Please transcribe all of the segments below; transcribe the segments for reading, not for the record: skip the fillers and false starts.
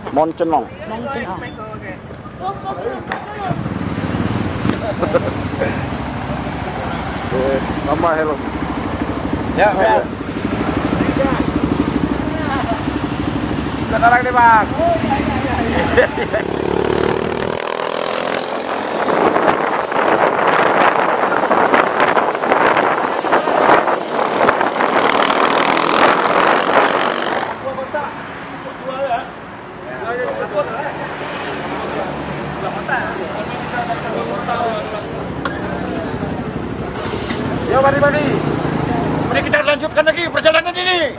Mon Cenong. Tambah helm. Ya. Sekarang nih bang. Ya mari. Mari kita lanjutkan lagi perjalanan ini.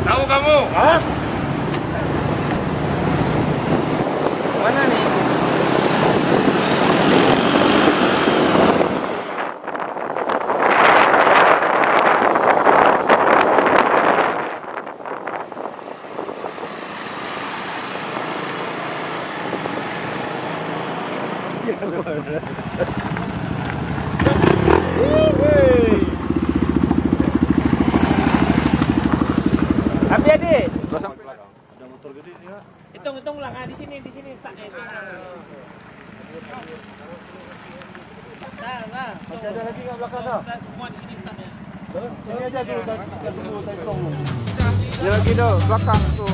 Tahu kamu? Hah? Mana nih? Hati-hati. Ada motor gede sih, Pak. Hitung lah, di sini startnya. Nah. Masih ada lagi nggak belakang dah? Semua di sini startnya. Ini aja dulu, kita hitung. Ini lagi dah, belakang tuh.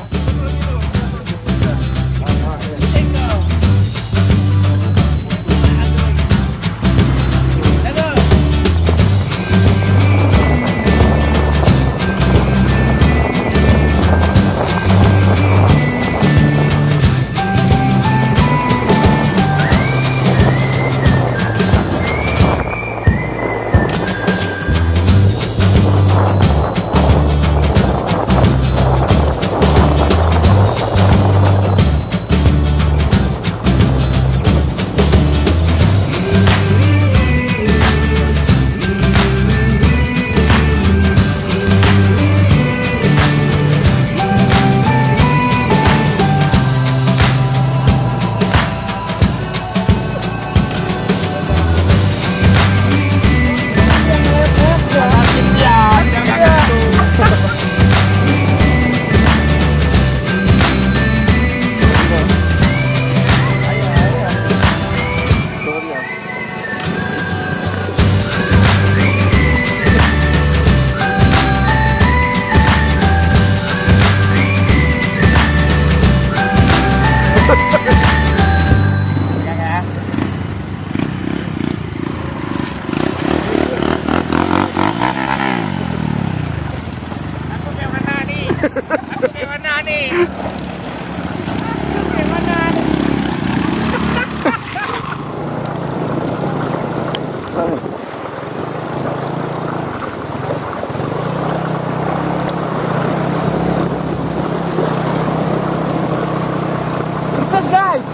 Sukses guys.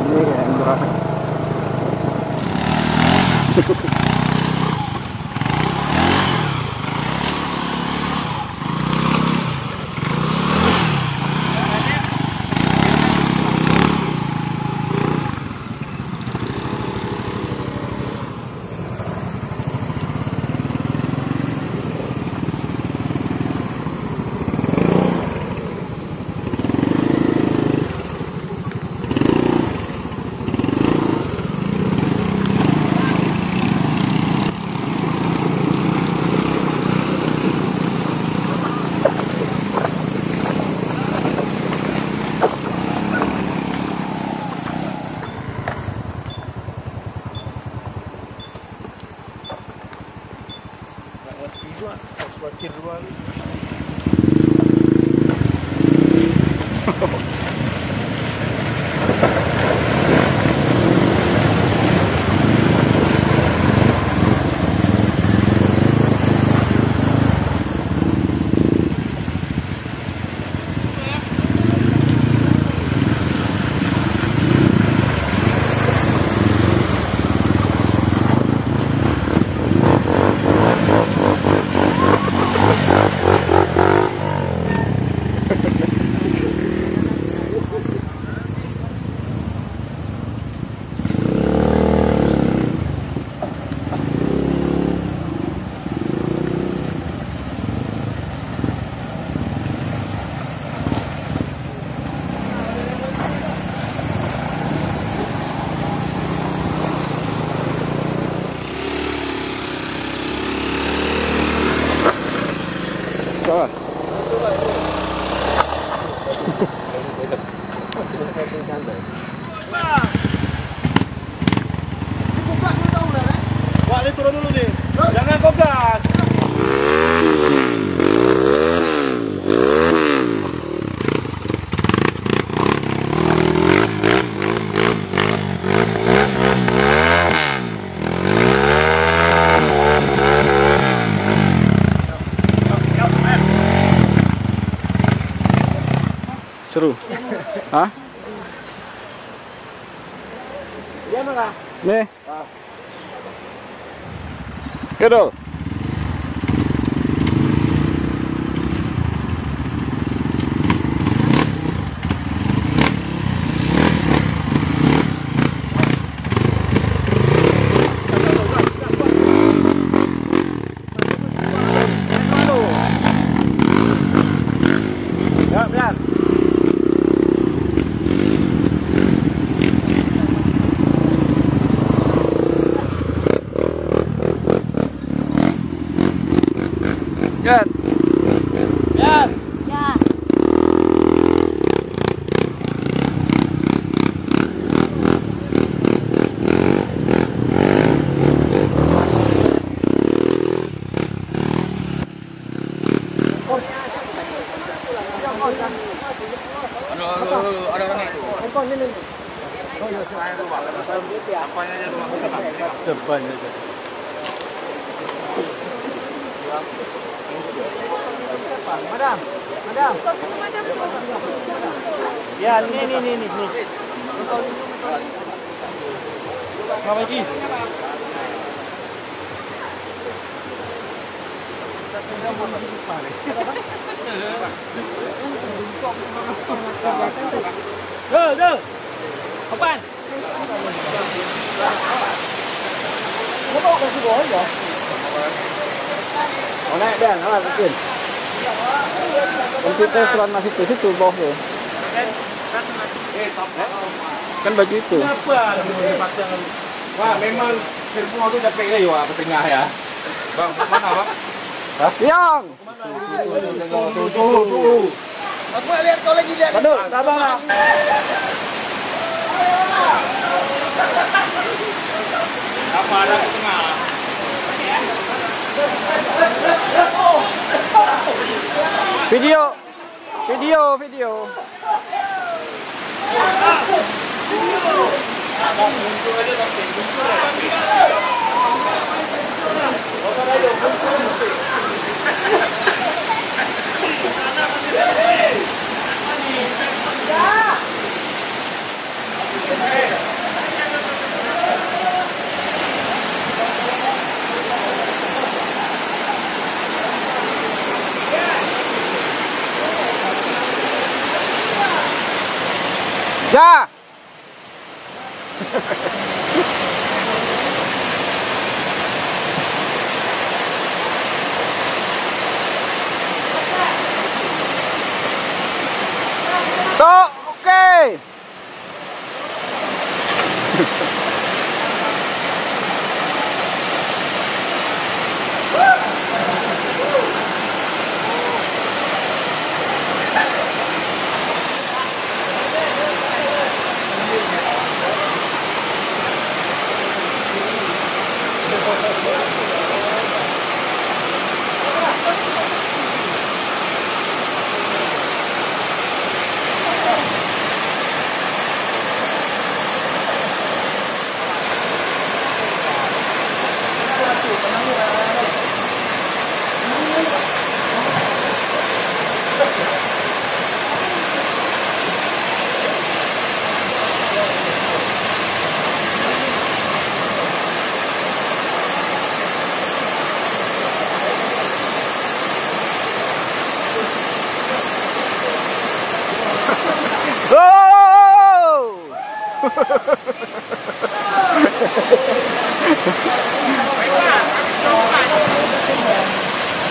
Ini yang berat. Parkir dua ni. Hah? Dia mana? Nih. Kedul. Ya, benar. Gat. Ya. Ya. Ada orang itu. Handphone ini. Oh iya, saya lupa. Apanya aja rumah depannya aja. Madam. Ya, ini. Apa lagi? Go. Kapan? Kamu mau kasih bohong ya? Oh naik dan, alah mungkin. Kita selan masih ke situ bawah tuh. Kan baju itu. Kenapa? Wah, memang semua itu capek ya, Wak, ke tengah ya. Bang, mana, Bang? Hah? Yang. Tuh. Aku lihat kau lagi lihat. Aduh, sabar lah. Apa ada ke tengah? Video. Ya. Tok, oke.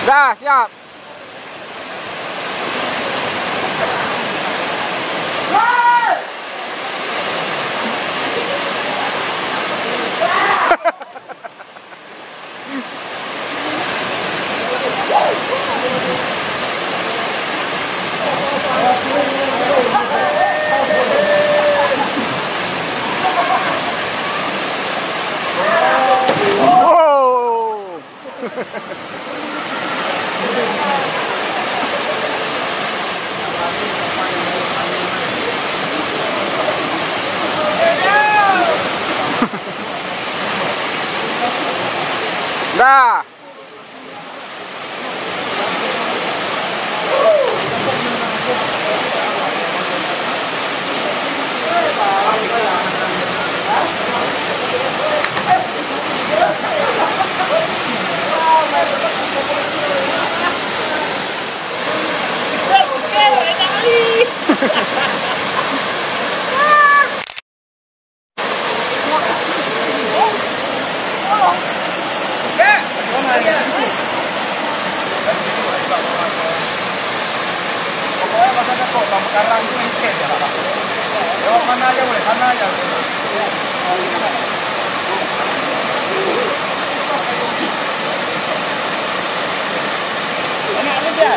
Dah, siap. Dah. kok Bang Karang itu lengket ya. Lewat mana aja boleh, sana aja. Banyak apa dia?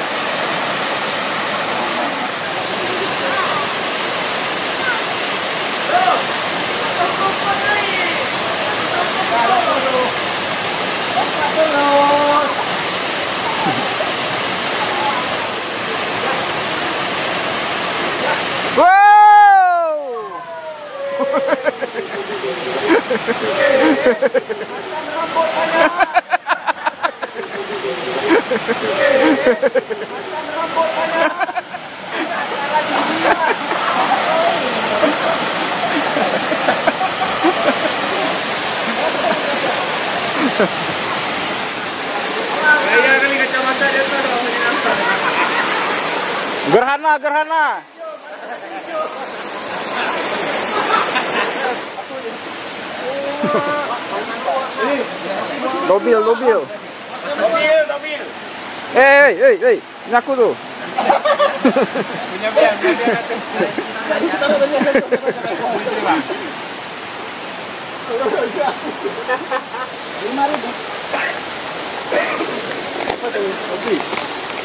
Gerhana, gerhana. Dobil, dobil. Dobil. Hei, ini aku tuh. Punya biar.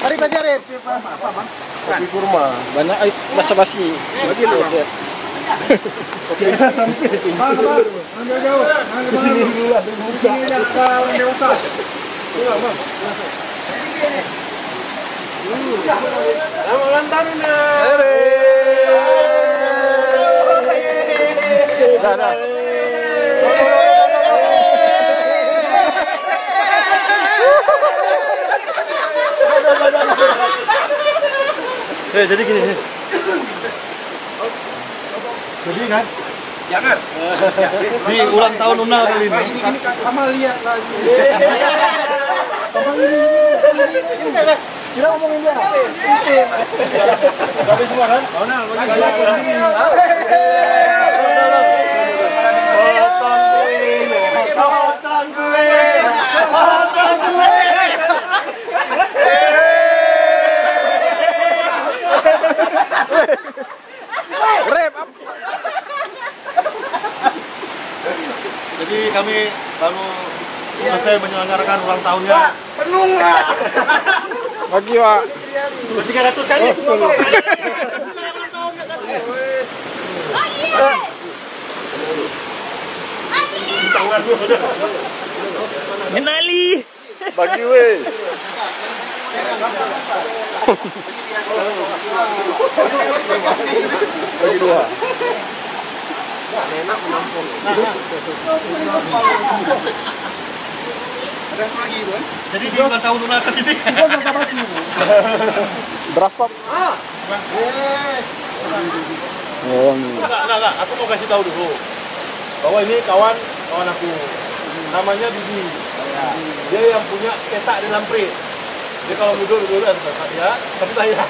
Mari belajar ya. Apa, Bang? Kopi kurma. Banyak basa-basi. Lagi lu lihat. Oke, sampai. Bang, jauh. Sini dulu lah. Ini ada orang dewasa. Bang. Selamat ulang tahun ya. Dah. Jadi gini. Jadi kan? Jangan. Di ulang tahun Una kali ini. Ini sama lihat lagi. Kita ngomongin dia. Tapi semua kan? Una, jadi kami baru selesai menyelenggarakan ulang tahunnya. Penuh lah. Bagi Pak. 300 kali. Kenali. Bagi weh. Bagi dua. Enak menampung. Ada lagi, Bang. Jadi di ulang tahun Una kali ini. Beras Pak. Oh, ini. Enggak. Aku mau kasih tahu dulu bahwa ini kawan aku. Namanya Bibi. Dia yang punya cetak di Lampre. Dia kalau dulu ada dia, tapi saya.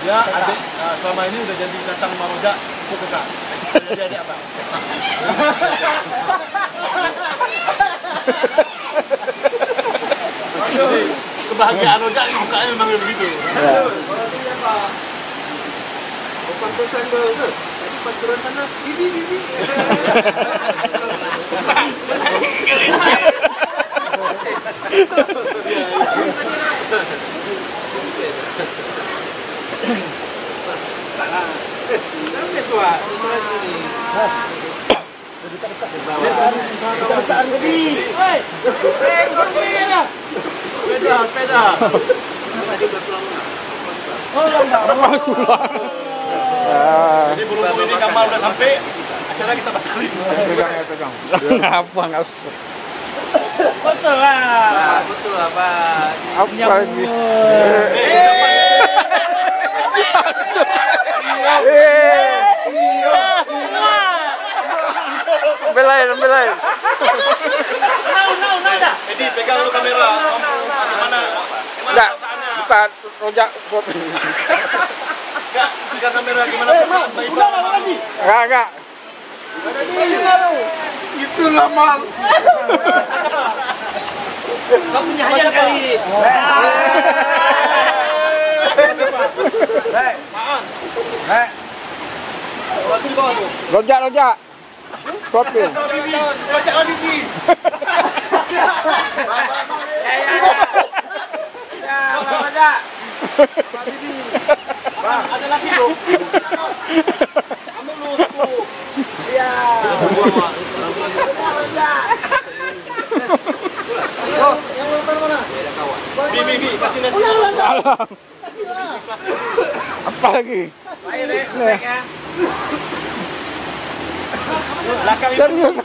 Ya, adik selama ini udah jadi datang Maroja ke Kak. Jadi adik apa? Jadi kebahagiaan Roja mukanya memang begitu. Pantesan banget. Tadi pas turun sana, bibi. Sepeda. Jadi berhubung ini Kamal udah sampai, acara kita batalin. Pegang. Apa nggak usah. Betul lah. Betul lah, Pak. Apa lagi? Belain. Nah. Jadi pegang dulu kamera. Mana? Enggak, bukan rojak. Enggak, pegang kamera gimana? Enggak. Itulah mal. Kamu punya hajat kali. Hei, maaf. Hei. Waktu di bawah tu. Lonjak. Profil. Lonjak lagi Ji. Lonjak. Bang, ada nasi tu. Ambil dulu tu. Iya. Lonjak. Oh, yang mana? Bi, kasih nasi. Apa lagi? Baik deh, ya. Belakang itu. Serius.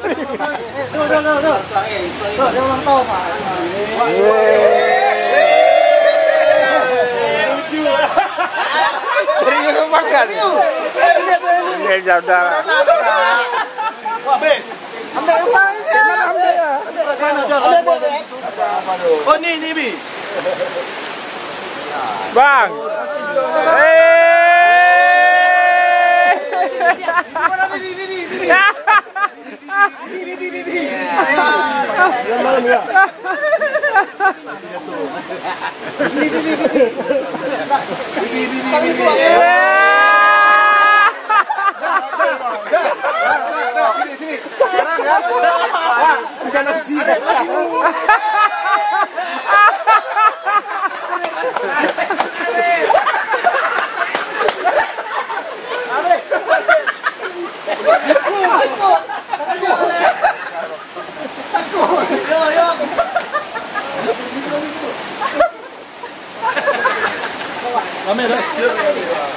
Tuh. Dia ulang tahun, Pak. Lucu. Serius makan. Ya sudah. Wah, Bes. Ambil apa ini? Ambil ya. Perasaan aja. Oh, ni Bi. Bang. Yang malam ya. Sini. Sekarang ya. Bukan nasi.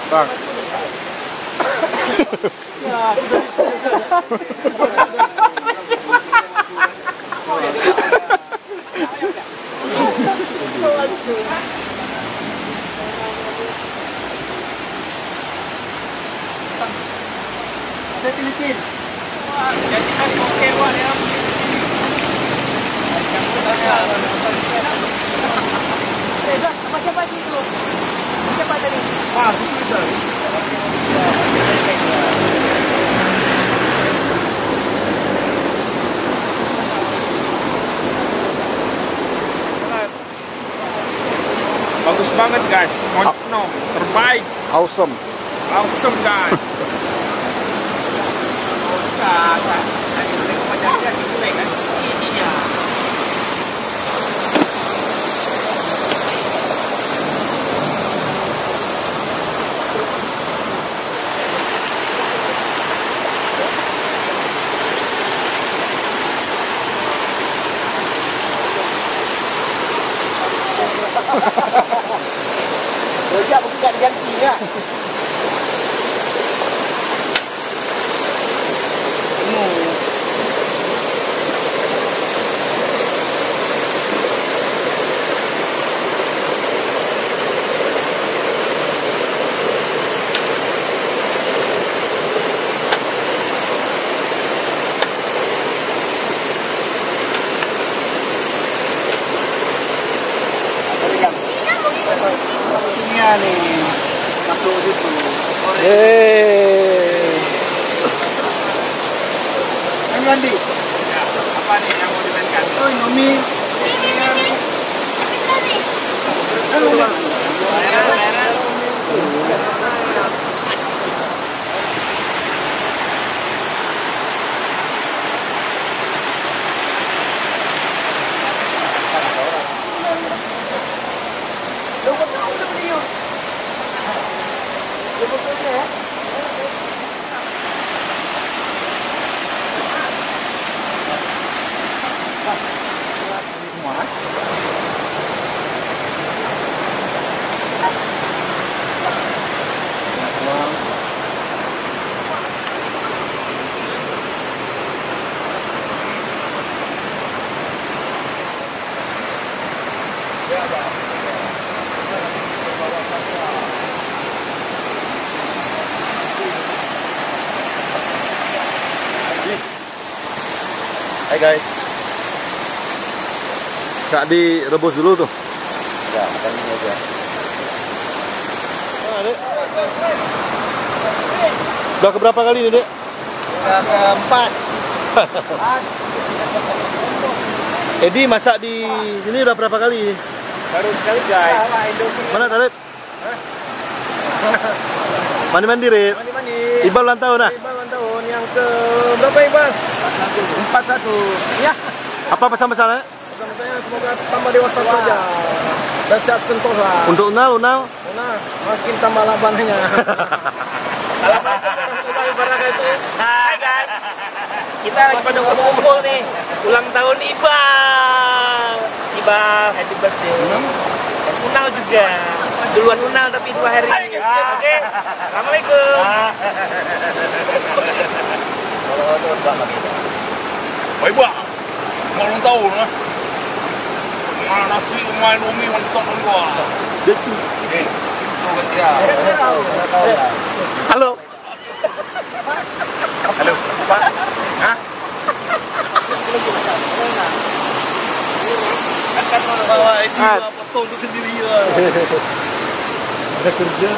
Bang. Ada Filipin. Wah, jadi tadi okey buat ya. Siapa itu? Siapa tadi? Ah, itu. Bagus banget guys. Mochno terbaik. Awesome. Awesome guys. Rojak mungkin tak diganti ya. Nih masuk situ. Yang ganti. Ya, apa nih yang mau dimainkan? Oh, Indomie. Hai guys. Kak direbus dulu tuh. Ya, makan ini aja. Udah keberapa kali nih, Dek? Udah keempat. Edi masak di sini udah berapa kali? Baru sekali guys. Mana Talib? Mandi-mandi, Rit. Mandi-mandi. Iqbal ulang tahun nah. Iqbal ulang tahun yang ke berapa Iqbal? 41. Ya. Apa pesan-pesannya? Pesan-pesannya semoga tambah dewasa saja. Dan sehat sentosa. Untuk Unal. Nah, makin tambah labannya. Hai guys, kita lagi pada kumpul nih, ulang tahun Iqbal. Iqbal, happy birthday. Unal juga, duluan Unal tapi 2 hari. Oke, assalamualaikum. Baik buat. Mau ulang tahun lah. Makan nasi, main umi, mentok gua. Halo. Halo, Pak. Hah? Akan bawa ini foto untuk sendiri ya. Ada kerja.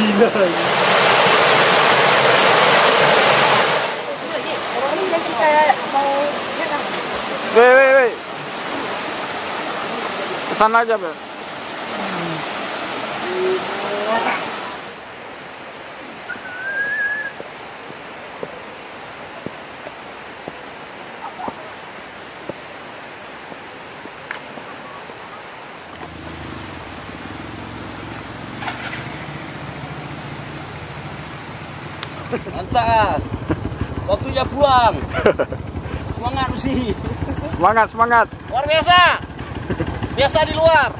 Bina. Orang ini yang kita mau Wei. Kesana aja, Bel. Mantap. Waktunya pulang. Semangat sih. Semangat. luar biasa. Biasa di luar.